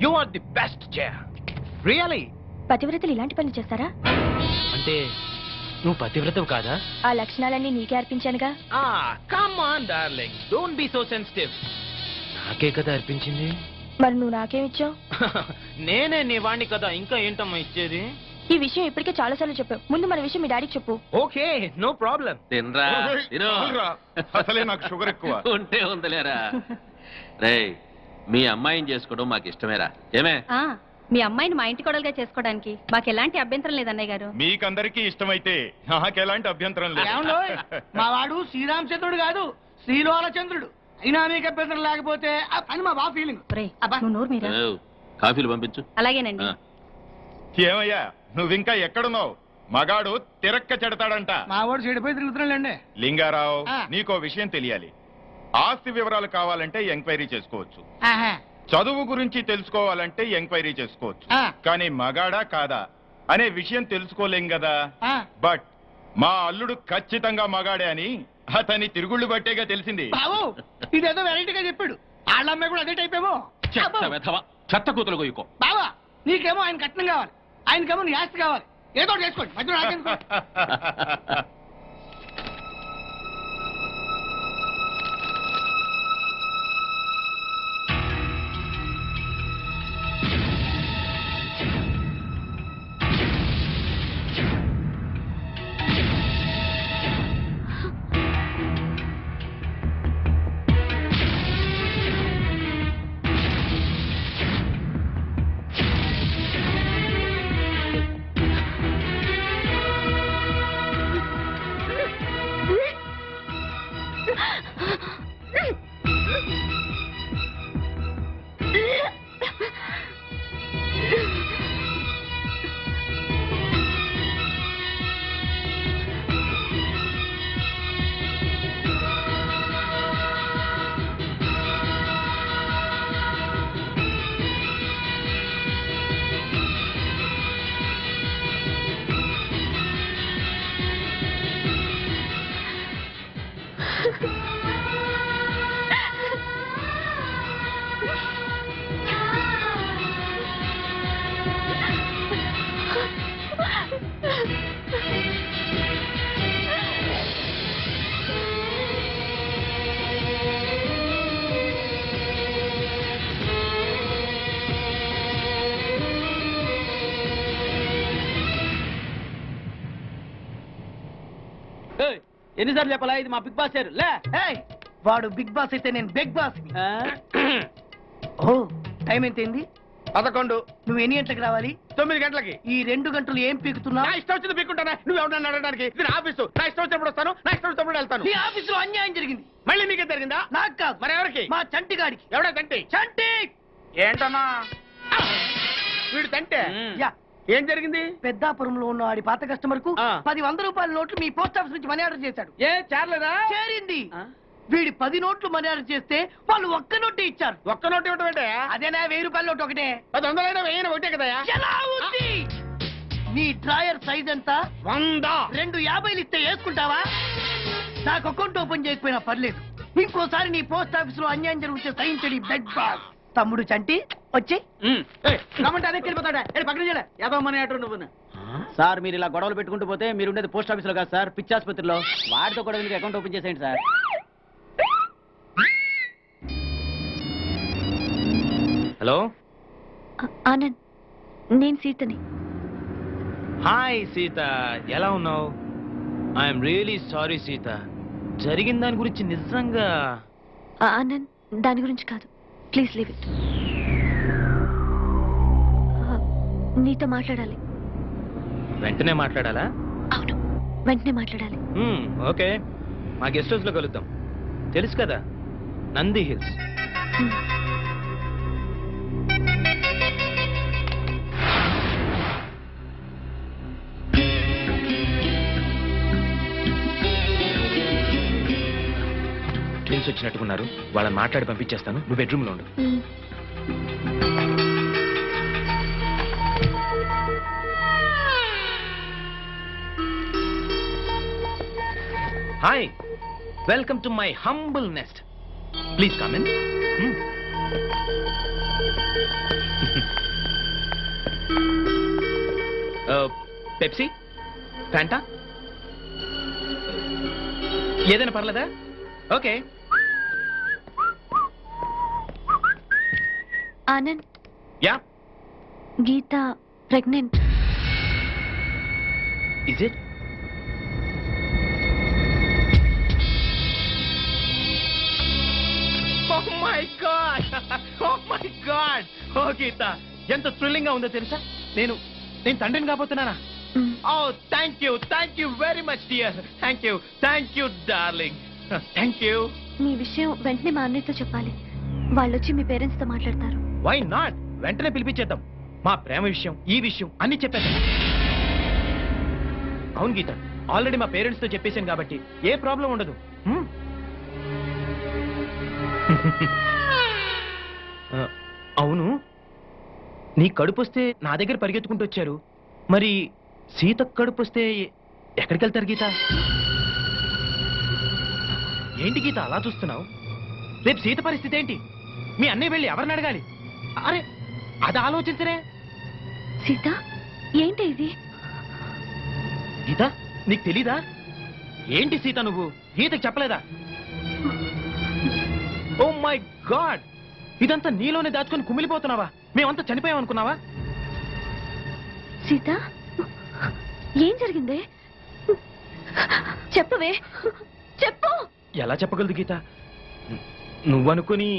G: You are the best Jaya, really.
B: పతివ్రతలు ఇలాంటి పనులు చేస్తారా?
G: అంటే నువ్వు పతివ్రతవు కాదా?
B: ఆ లక్షణాలన్నీ నీకే అర్పించానుగా.
G: Come on darling, don't be so sensitive. నాకే కదా అర్పించింది.
B: మరి నువ్వు నాకేమిచ్చావు?
G: నేనే నీ వాణ్ణి కదా, ఇంకా ఏంటమ్మా ఇచ్చేది?
B: ఈ విషయం ఇప్పటికే చాలా సార్లు చెప్పావు. ముందు మన విషయం మీ డాడీకి చెప్పు.
G: Okay, no problem.
I: తినరా తిను.
L: అసలే నాకు షుగర్ ఎక్కువ.
I: ఉంటే ఉందలేరా. రేయ్, మీ అమ్మాయిని చేసుకోవడం మాకు ఇష్టమేరా. ఏమే?
A: మీ అమ్మాయిని మా ఇంటి కోడలుగా చేసుకోవడానికి మాకు ఎలాంటి అభ్యంతరం లేదు అన్నయ్య గారు.
L: మీకందరికీ ఇష్టమైతే నాకెలాంటి అభ్యంతరం లేదు.
E: ఏమండోయ్, మా వాడు శ్రీరామచంద్రుడు కాదు, శ్రీలోలచంద్రుడు. అయినా మీకు అభ్యంతరం లేకపోతే అని మా బా ఫీలింగ్.
A: నువ్వు నోరు మీరా.
I: ఏవ్, కాఫీలు పంపించు.
A: అలాగేనండి.
I: ఆ.
L: ఏమయ్యా నువ్వింకా ఎక్కడున్నావు? మగాడు తిరక్క చెడతాడంట.
E: మా వాడు చెడిపోయి తిరుగుతున్నాడండి.
L: లింగారావు,
E: ఆ.
L: నీకో విషయం తెలియాలి. ఆస్తి వివరాలు కావాలంటే ఎంక్వైరీ చేసుకోవచ్చు.
E: ఆహా.
L: చదువు గురించి తెలుసుకోవాలంటే ఎంక్వైరీ చేసుకోవచ్చు.
E: ఆ.
L: కానీ మగాడా కాదా అనే విషయం తెలుసుకోలేం కదా.
E: ఆ.
L: బట్ మా అల్లుడు ఖచ్చితంగా మగాడే అని అతని తిరుగుళ్ళు బట్టేగా తెలిసింది.
E: బాబు ఇదేదో వెరైటీగా చెప్పాడు. వాళ్ళ అమ్మాయి కూడా అదే టైప్ ఏమో.
I: చెత్త వెధవ, చెత్త కూతురు గొయ్యుకో.
E: బావా నీకేమో ఆయన కట్నం కావాలి, ఆయనకేమో నీ ఆస్తి కావాలి. ఏదో ఒకటి చేసుకోండి, మధ్యలో నాకెందుకు?
H: ఎన్నిసార్లు చెప్పాలా, ఇది మా బిగ్ బాస్ సార్. లే,
E: వాడు బిగ్ బాస్ అయితే నేను బిగ్ బాస్. ఓ టైం ఎంతైంది?
H: 11.
E: నువ్వు ఎన్ని గంటలకు రావాలి?
H: 9 గంటలకి.
E: ఈ 2 గంటలు ఏం పీకుతున్నావు?
H: నా ఇష్టం వచ్చింది పీక్కుంటానా? నువ్వు ఎవరన్నా అడగడానికి? ఇది నా ఆఫీసు. నా ఇష్టం వచ్చినప్పుడు వస్తాను, నా ఇష్టం వచ్చినప్పుడు వెళ్తాను.
E: నీ ఆఫీసులో అన్యాయం జరిగింది.
H: మళ్ళీ నీకే జరిగిందా?
E: నాకు కాదు,
H: మరి ఎవరికి?
E: మా చంటి గాడికి.
H: ఎవడా తంటి?
E: చంటి
H: ఏంటన్నా వీడు తంటే?
E: యా,
H: ఏం జరిగింది?
E: పెద్దాపురంలో ఉన్న వాడి పాత కస్టమర్ కు 10 రూపాయల నోట్లు మీ పోస్ట్ ఆఫీస్ నుంచి మనీ ఆర్డర్ చేశాడు.
H: ఏ చేరలేదా?
E: చేరింది. వీడి 10 నోట్లు మనీ ఆర్డర్ చేస్తే వాళ్ళు ఒక్క నోటే ఇచ్చారు.
H: ఒక్క నోటు ఇవ్వటం ఏంటే?
E: అదేనా 1000 రూపాయల నోటు ఒకటే.
H: 100 1000 ఒకటే కదా?
E: ఎలా ఉంది? నీ డ్రాయర్ సైజ్ ఎంత?
H: 100.
E: 2 50 ఇస్తే వేసుకుంటావా? నాకు అకౌంట్ ఓపెన్ చేయకపోయినా పర్లేదు. ఇంకోసారి నీ పోస్ట్ ఆఫీస్ లో అన్యాయం జరిగితే సహించడి బెడ్ బాస్. తమ్ముడు చంటి వచ్చి
H: రమ్మంటే అదే వెళ్ళిపోతాడా? పక్కన చేయలే యాదవ మనీ ఆర్డర్ నువ్వు. సార్ మీరు ఇలా గొడవలు పెట్టుకుంటూ పోతే మీరు ఉండేది పోస్ట్ ఆఫీస్ లో కాదు సార్, పిచ్చి ఆసుపత్రిలో. వాడితో కూడా మీకు అకౌంట్ ఓపెన్ చేసేయండి సార్.
G: హలో
B: ఆనంద్, నేను సీతని.
G: హాయ్ సీత, ఎలా ఉన్నావు? ఐఎమ్ రియలీ సారీ సీత, జరిగిన దాని గురించి నిజంగా.
B: ఆనంద్, దాని గురించి కాదు, ప్లీజ్ లీవ్ ఇట్. నీతో మాట్లాడాలి.
G: వెంటనే మాట్లాడాలా?
B: అవును, వెంటనే మాట్లాడాలి.
G: ఓకే, మా గెస్ట్ హౌస్ లో కలుద్దాం. తెలుసు కదా, నంది హిల్స్. ట్విన్స్ వచ్చినట్టుకున్నారు, వాళ్ళని మాట్లాడి పంపించేస్తాను. నువ్వు బెడ్రూమ్ లో ఉండు. Hi, welcome to my humble nest. Please come in. Pepsi, Fanta, ఏదైనా పర్లేదా? Okay.
B: Anand,
G: yeah,
B: Geetha pregnant.
G: Is it? Oh my God! Oh my God! Oh Geetha, ఎంత థ్రిల్లింగ్ గా ఉందో తెలుసా? నేను తండ్రిని కాబోతున్నానా? Oh thank you very much dear. Thank you darling. Thank you.
B: మీ విషయం వెంటనే మా అన్నయ్యతో చెప్పాలి. వాళ్ళు వచ్చి మీ పేరెంట్స్ తో మాట్లాడతారు.
G: Why not? వెంటనే పిలిపించేద్దాం. మా ప్రేమ విషయం, ఈ విషయం అన్ని చెప్పేద్దాం. అవును గీత, ఆల్రెడీ మా పేరెంట్స్ తో చెప్పేశాను కాబట్టి ఏ ప్రాబ్లం ఉండదు. అవును, నీ కడుపు వస్తే నా దగ్గర పరిగెత్తుకుంటూ వచ్చారు. మరి సీత కడుపు వస్తే ఎక్కడికి వెళ్తారు గీత? ఏంటి గీత అలా చూస్తున్నావు? రేపు సీత పరిస్థితి ఏంటి? మీ అన్నయ్య వెళ్ళి ఎవరిని అడగాలి? అరే, అది ఆలోచించరే.
B: సీత, ఏంటి ఇది?
G: గీత, నీకు తెలీదా? ఏంటి సీత, నువ్వు గీతకు చెప్పలేదా? ఓ మై గాడ్, ఇదంతా నీలోనే దాచుకొని కుమిలిపోతున్నావా? మేమంతా చనిపోయామనుకున్నావా?
B: సీత, ఏం జరిగింది? చెప్పవే, చెప్పు.
G: ఎలా చెప్పగలదు గీత? నువ్వనుకుని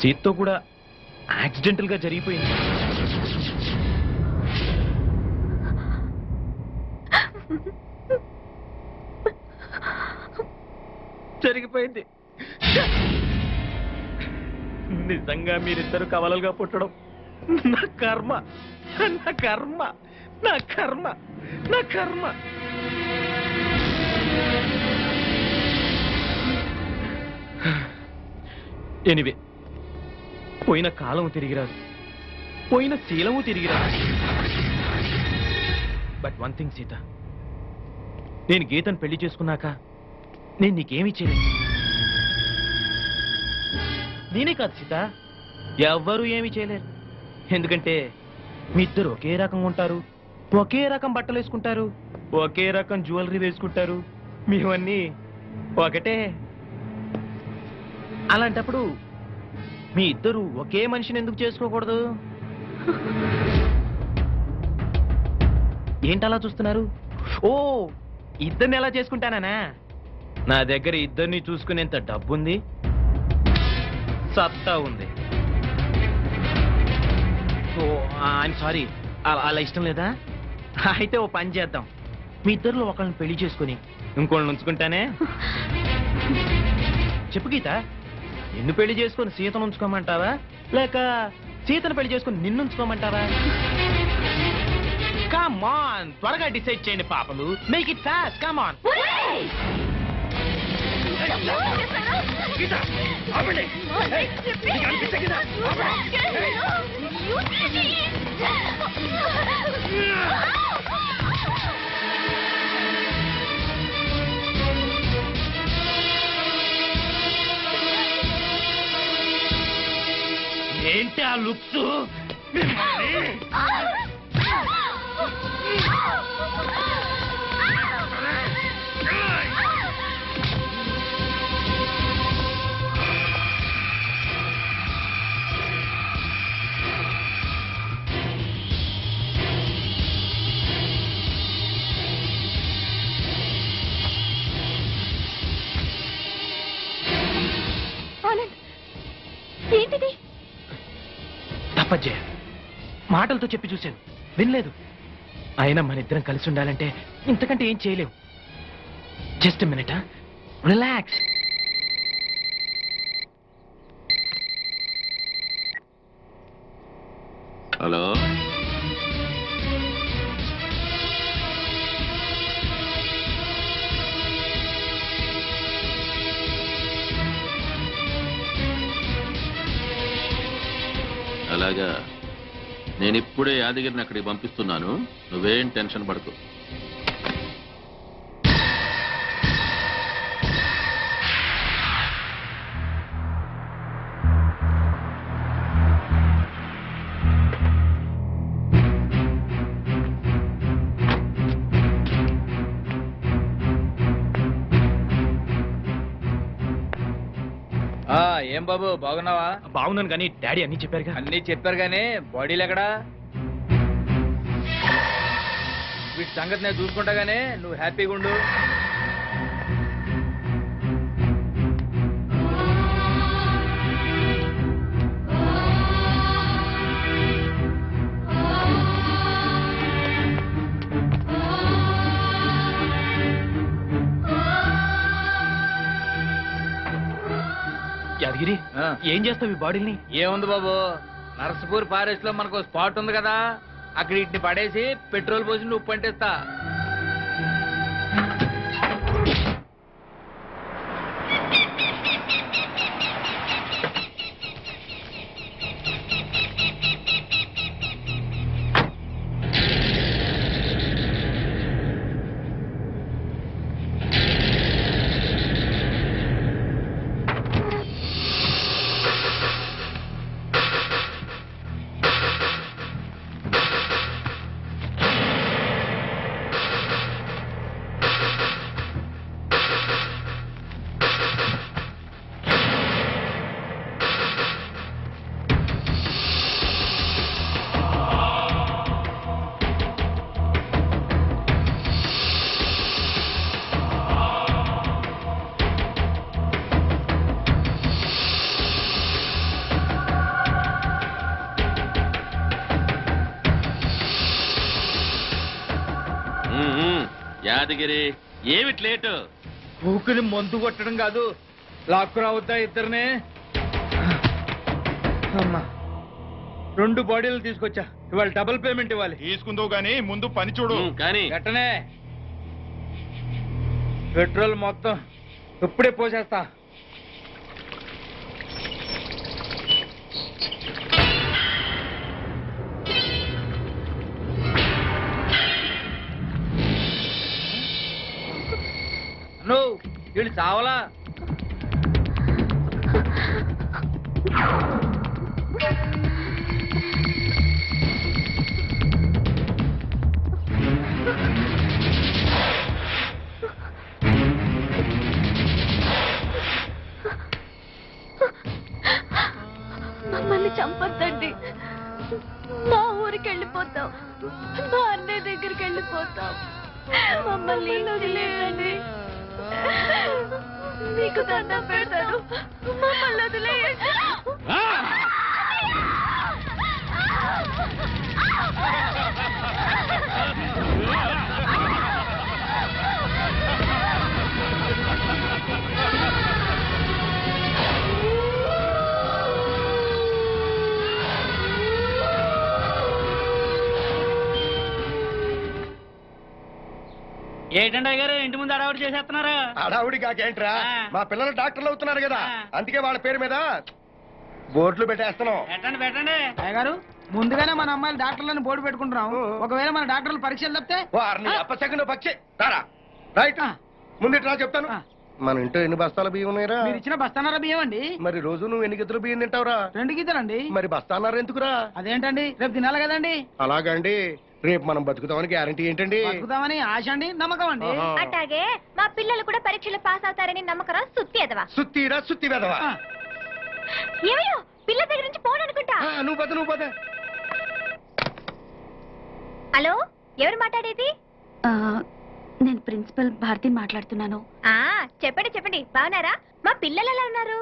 G: సీతతో కూడా యాక్సిడెంటల్ గా జరిగిపోయింది. జరిగిపోయింది. నిజంగా మీరిద్దరు కవలలుగా పుట్టడం నా కర్మ, నా కర్మ, నా కర్మ, నా కర్మ. ఎనివే, పోయిన కాలము తిరిగిరాదు, పోయిన శీలము తిరిగిరాదు. బట్ వన్ థింగ్ సీత, నేను గీతను పెళ్లి చేసుకున్నాక నేను నీకేమీ చేయలేదు. నేనే కాదు సీత, ఎవ్వరూ ఏమీ చేయలేరు. ఎందుకంటే మీ ఇద్దరు ఒకే రకంగా ఉంటారు, ఒకే రకం బట్టలు వేసుకుంటారు, ఒకే రకం జ్యువెలరీ వేసుకుంటారు, మీవన్నీ ఒకటే. అలాంటప్పుడు మీ ఇద్దరు ఒకే మనిషిని ఎందుకు చేసుకోకూడదు? ఏంటలా చూస్తున్నారు? ఓ, ఇద్దరిని ఎలా చేసుకుంటానా? నా దగ్గర ఇద్దరిని చూసుకునేంత డబ్బుంది, సత్తా ఉంది. ఓ, ఐఎమ్ సారీ, అలా ఇష్టం లేదా? అయితే ఓ పని చేద్దాం, మీ ఇద్దరిలో ఒకళ్ళని పెళ్లి చేసుకుని ఇంకోళ్ళని ఉంచుకుంటానే. చెప్పు గీత, నిన్ను పెళ్లి చేసుకుని సీతను ఉంచుకోమంటావా, లేక సీతను పెళ్లి చేసుకుని నిన్ను ఉంచుకోమంటావా? కమ్ ఆన్, త్వరగా డిసైడ్ చేయండి పాపలు. Make it fast, come on. ఏంటి ఆ లుక్స్?
B: ఏంటిది?
C: తప్పజ్జే, మాటలతో చెప్పి చూశాను, వినలేదు. అయినా మన ఇద్దరం కలిసి ఉండాలంటే ఇంతకంటే ఏం చేయలేవు. Just minute, relax.
I: హలో, అలాగా, నేను ఇప్పుడే యాదగిరిని అక్కడికి పంపిస్తున్నాను. నువ్వేం టెన్షన్ పడకు.
G: ఏం బాబు బాగున్నావా?
C: బాగున్నాను కానీ డాడీ అన్ని చెప్పారుగా.
G: అన్నీ చెప్పారు గానీ బాడీలు ఎక్కడా? వీటి సంగతి నేను చూసుకుంటా గానీ నువ్వు హ్యాపీగా ఉండు.
C: యాదగిరి, ఏం చేస్తావు ఈ బాడీని?
G: ఏముంది బాబు, నర్సపూర్ ఫారెస్ట్ లో మనకు స్పాట్ ఉంది కదా, అక్కడ ఇట్ని పడేసి పెట్రోల్ పోసి నువ్వు పంటేస్తా.
I: యాదగిరి, ఏమిటి లేటు?
G: ఊకుని మందు కొట్టడం కాదు, లాక్కు రావద్దా ఇద్దరినే? అమ్మా, 2 బాడీలు తీసుకొచ్చా, ఇవాళ డబుల్ పేమెంట్ ఇవ్వాలి.
L: తీసుకుందో గానీ ముందు పని చూడు.
I: కానీ
G: గట్టనే పెట్రోల్ మొత్తం ఇప్పుడే పోసేస్తా. నువ్వు వీళ్ళు చావలా?
B: మమ్మల్ని చంపొద్దండి, మా ఊరికి వెళ్ళిపోతాం, మా అన్నయ్య దగ్గరికి వెళ్ళిపోతాం, మమ్మల్ని వదిలేయండి, మీకు దండం పెడతాను, మమ్మల్ని వదిలేయండి.
E: ఏంటండి అయ్యారు ఇంటి ముందు అడావుడి చేసేస్తున్నారా?
M: అడావుడి కాకేంట్రా, మా పిల్లలు డాక్టర్లు అవుతున్నారు కదా, అందుకే వాళ్ళ పేరు మీద బోర్డులు పెట్టేస్తున్నాం.
E: పెట్టండి పెట్టండి అయ్యగారు, ముందుగానే మన అమ్మాయిలు డాక్టర్లను బోర్డు పెట్టుకుంటున్నాం. ఒకవేళ మన డాక్టర్లు పరీక్షలు తప్పితే
M: అప్పసెకండ్ పక్షి రారా, రైట్ ముందు చెప్తాను. మన ఇంట్లో ఎన్ని బస్తాల బియ్యం ఉన్నాయిరా?
E: మీరు ఇచ్చిన బస్తానారా బియ్యం అండి.
M: మరి రోజు నువ్వు ఎన్ని గిద్దలు బియ్యం తింటావురా?
E: 2 గిద్దలండి.
M: మరి బస్తానారు ఎందుకురా?
E: అదేంటండి, రేపు తినాలి కదండి.
M: అలాగండి, రేపు మనం బతుకుతామని గ్యారంటీ ఏంటండి?
E: బతుకుతామని ఆశ అండి, నమ్మకం అండి.
A: అట్లాగే మా పిల్లలు కూడా పరీక్షలు పాస్ అవుతారని నమ్మకరా? సుత్తి ఎదవా,
M: సుత్తిరా సుత్తి వెదవా.
A: ఏమయ్యో పిల్ల దగ్గర నుంచి ఫోన్ అనుకుంటా.
M: నువ్వు పద.
A: హలో, ఎవరు మాట్లాడేది?
B: నేను ప్రిన్సిపల్ భారతిని మాట్లాడుతున్నాను.
A: చెప్పండి చెప్పండి, బాగున్నారా? మా పిల్లలు ఎలా ఉన్నారు?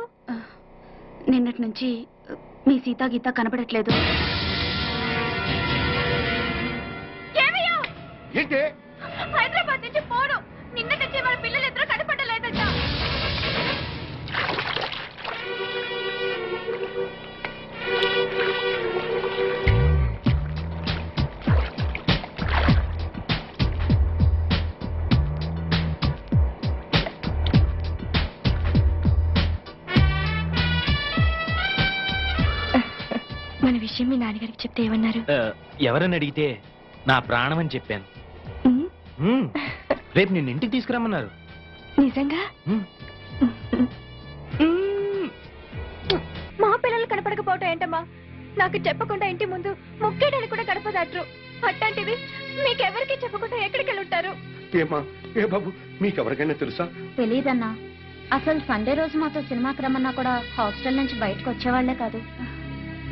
B: నిన్నటి నుంచి మీ సీతా గీత కనపడట్లేదు.
M: ఏంటి
A: హైదరాబాద్ నుంచి పోను. నిన్న నుంచి వాళ్ళ పిల్లలు ఇద్దరు కనపడలేదట.
B: మన విషయం మీ నాన్నగారికి చెప్తే ఏమన్నారు?
G: ఎవరని అడిగితే నా ప్రాణం అని చెప్పాను. రేపు నిన్ను ఇంటికి తీసుకురమ్మన్నారు.
B: నిజంగా?
A: మా పిల్లలు కనపడకపోవటం ఏంటమ్మా? నాకు చెప్పకుండా ఇంటి ముందు ముక్కేడని కూడా గడపదట్రు. అట్లాంటిది మీకెవరికి చెప్పకుండా ఎక్కడికి వెళ్ళుంటారు?
M: ఏమా ఏ బాబు మీకెవరికైనా తెలుసా?
A: తెలీదన్నా. అసలు సండే రోజు మాతో సినిమాకి రమ్మన్నా కూడా హాస్టల్ నుంచి బయటకు వచ్చేవాళ్లే కాదు.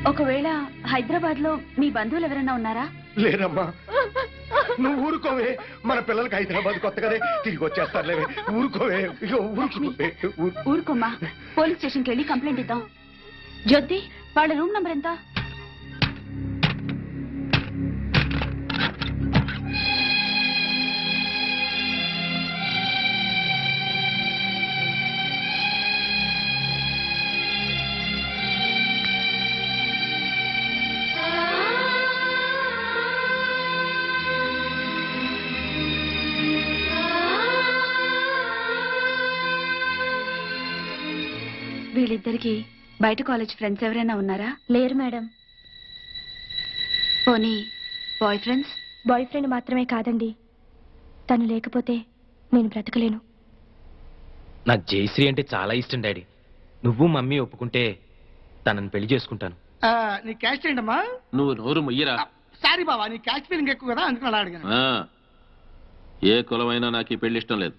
B: ఒకవేళ హైదరాబాద్ లో మీ బంధువులు ఎవరైనా ఉన్నారా?
M: లేరమ్మా. నువ్వు ఊరుకోవే. మన పిల్లలకి హైదరాబాద్ కొత్తగానే తిరిగి వచ్చేస్తారులేవే. ఊరుకోవే. ఇగో ఊరుకోవే.
B: ఊరుకోమ్మా. పోలీస్ స్టేషన్కి వెళ్ళి కంప్లైంట్ ఇద్దాం. జ్యోతి, వాళ్ళ రూమ్ నంబర్ ఎంత? వీళ్ళిద్దరికి బయట కాలేజ్ ఫ్రెండ్స్ ఎవరైనా ఉన్నారా?
A: లేరు మేడం.
B: పోనీ బాయ్ ఫ్రెండ్స్?
A: బాయ్ ఫ్రెండ్ మాత్రమే కాదండి, తను లేకపోతే నేను బ్రతకలేను.
G: నాకు జయశ్రీ అంటే చాలా ఇష్టం డాడీ. నువ్వు మమ్మీ ఒప్పుకుంటే తనని పెళ్లి చేసుకుంటాను.
E: నీ క్యాస్ట్ ఏంటమ్మా?
I: నువ్వు నోరు మొయ్యరా.
E: సారీ బాబా, నీ క్యాస్ట్ ఫీలింగ్ ఎక్కువ కదా, అందుకని అలా అడిగాను.
I: ఏ కులమైనా నాకు ఈ పెళ్లి ఇష్టం లేదు.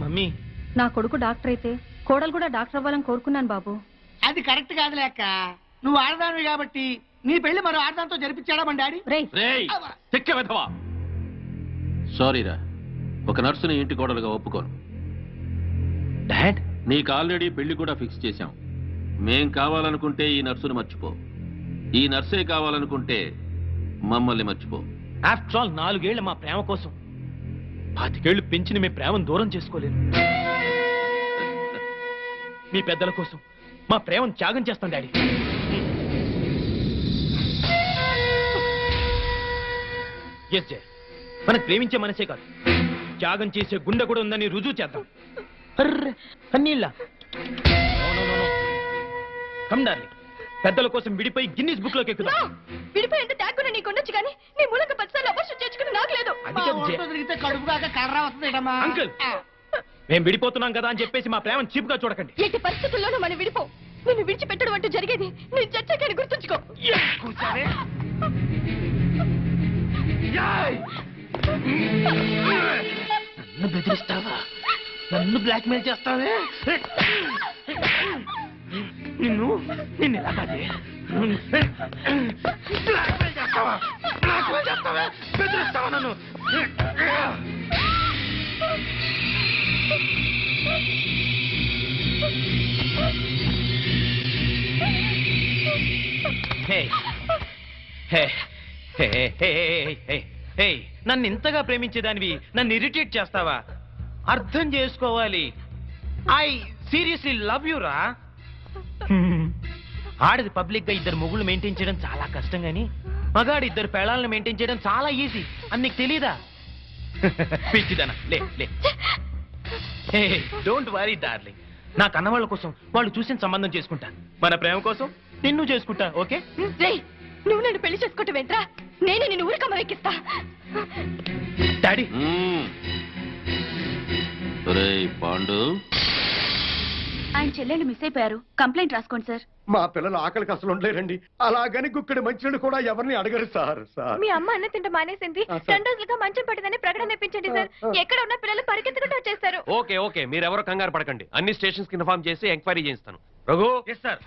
G: మమ్మీ,
A: నా కొడుకు డాక్టర్ అయితే కోడలు కూడా డాక్టర్ అవ్వాలని కోరుకున్నాను బాబు.
E: అది కరెక్ట్ కాదు లేక, నువ్వు ఆడదానివి కాబట్టి నీ పెళ్లి మరో ఆడదాంతో జరిపించాడా మన డాడీ?
I: రేయ్, చెక్క వెధవా. సారీరా, ఒక నర్సుని ఇంటి కోడలుగా ఒప్పుకోను.
G: డాడ్,
I: నీకు ఆల్రెడీ పెళ్లి కూడా ఫిక్స్ చేశాం. మేం కావాలనుకుంటే ఈ నర్సుని మర్చిపో, ఈ నర్సే కావాలనుకుంటే మమ్మల్ని మర్చిపో.
G: ఆఫ్టర్ ఆల్ 4 ఏళ్ల మా ప్రేమ కోసం 25 ఏళ్లు పెంచిన మీ ప్రేమను దూరం చేసుకోలేదు. మీ పెద్దల కోసం మా ప్రేమను త్యాగం చేస్తాం డాడీ. ఎస్ జయ, మనకు ప్రేమించే మనసే కాదు, త్యాగం చేసే గుండె కూడా ఉందని రుజువు చేద్దాం. అర్రే అన్నీళ్ళ కమ్ డార్లింగ్, పెద్దల కోసం విడిపోయి గిన్నిస్ బుక్ లోకి ఎక్కుదాం.
A: విడిపోయి ఎంత ట్యాగ్ కూడా నీకు ఉండొచ్చు కానీ నీ మూలంగా 10 సార్లు అబర్షన్ చేసుకుని నాకు లేదు.
G: అది కాదు జయ.
E: తిరిగితే కడుపు దాకా కర్ర వస్తుందేటమ్మా.
G: అంకుల్, మేము విడిపోతున్నాం కదా అని చెప్పేసి మా ప్రేమను చీప్ గా చూడకండి.
A: ఎట్టి పరిస్థితుల్లోనూ మనం విడిపో. నిన్ను విడిచిపెట్టడం అంటూ జరిగేది నేను చచ్చాకని గుర్తుంచుకో.
G: నన్ను బెదిరిస్తావా? నన్ను బ్లాక్మెయిల్ చేస్తావే? నిన్ను ఎలా కాదే? బ్లాక్మెయిల్ చేస్తావా? బెదిరిస్తావా నన్ను? నన్ను ఇంతగా ప్రేమించేదానివి నన్ను ఇరిటేట్ చేస్తావా? అర్థం చేసుకోవాలి. ఐ సీరియస్లీ లవ్ యూ రా. ఆడది పబ్లిక్ గా 2 మొగుళ్ళు మెయింటైన్ చేయడం చాలా కష్టం గాని మగాడు 2 పెళ్ళాలను మెయింటైన్ చేయడం చాలా ఈజీ అని నీకు తెలీదా? పిచ్చిదనా, లే లే. డోంట్ వరీ డార్లింగ్, నా కన్నవాళ్ళ కోసం వాళ్ళు చూసిన సంబంధం చేసుకుంటా. మన ప్రేమ కోసం నిన్ను చేసుకుంటా. ఓకే?
A: నువ్వు నన్ను పెళ్లి చేసుకోవటం ఏంట్రా? నేనే నిన్ను ఊరికమ్మ ఎక్కిస్తా.
G: డాడీ,
I: పాండు,
B: ఆయన చెల్లెళ్ళు మిస్ అయిపోయారు. కంప్లైంట్ రాసుకోండి సార్.
M: మా పిల్లలు ఆకలికి అసలు ఉండలేరండి. అలాగని గుక్కడి మంచినీళ్ళు కూడా ఎవరిని అడగరు సార్.
A: మీ అమ్మ అన్న తింట మానేసింది. 2 రోజులుగా మంచం పట్టిందని ప్రకటన ఇప్పించండి సార్. ఎక్కడ ఉన్న పిల్లలు పరిగెత్తుకుంటూ వచ్చేస్తారు.
I: ఓకే ఓకే, మీరెవరో కంగారు పడకండి. అన్ని స్టేషన్స్ కి ఇన్ఫార్మ్ చేసి ఎంక్వైరీ చేయిస్తాను. రఘు.
G: Yes sir.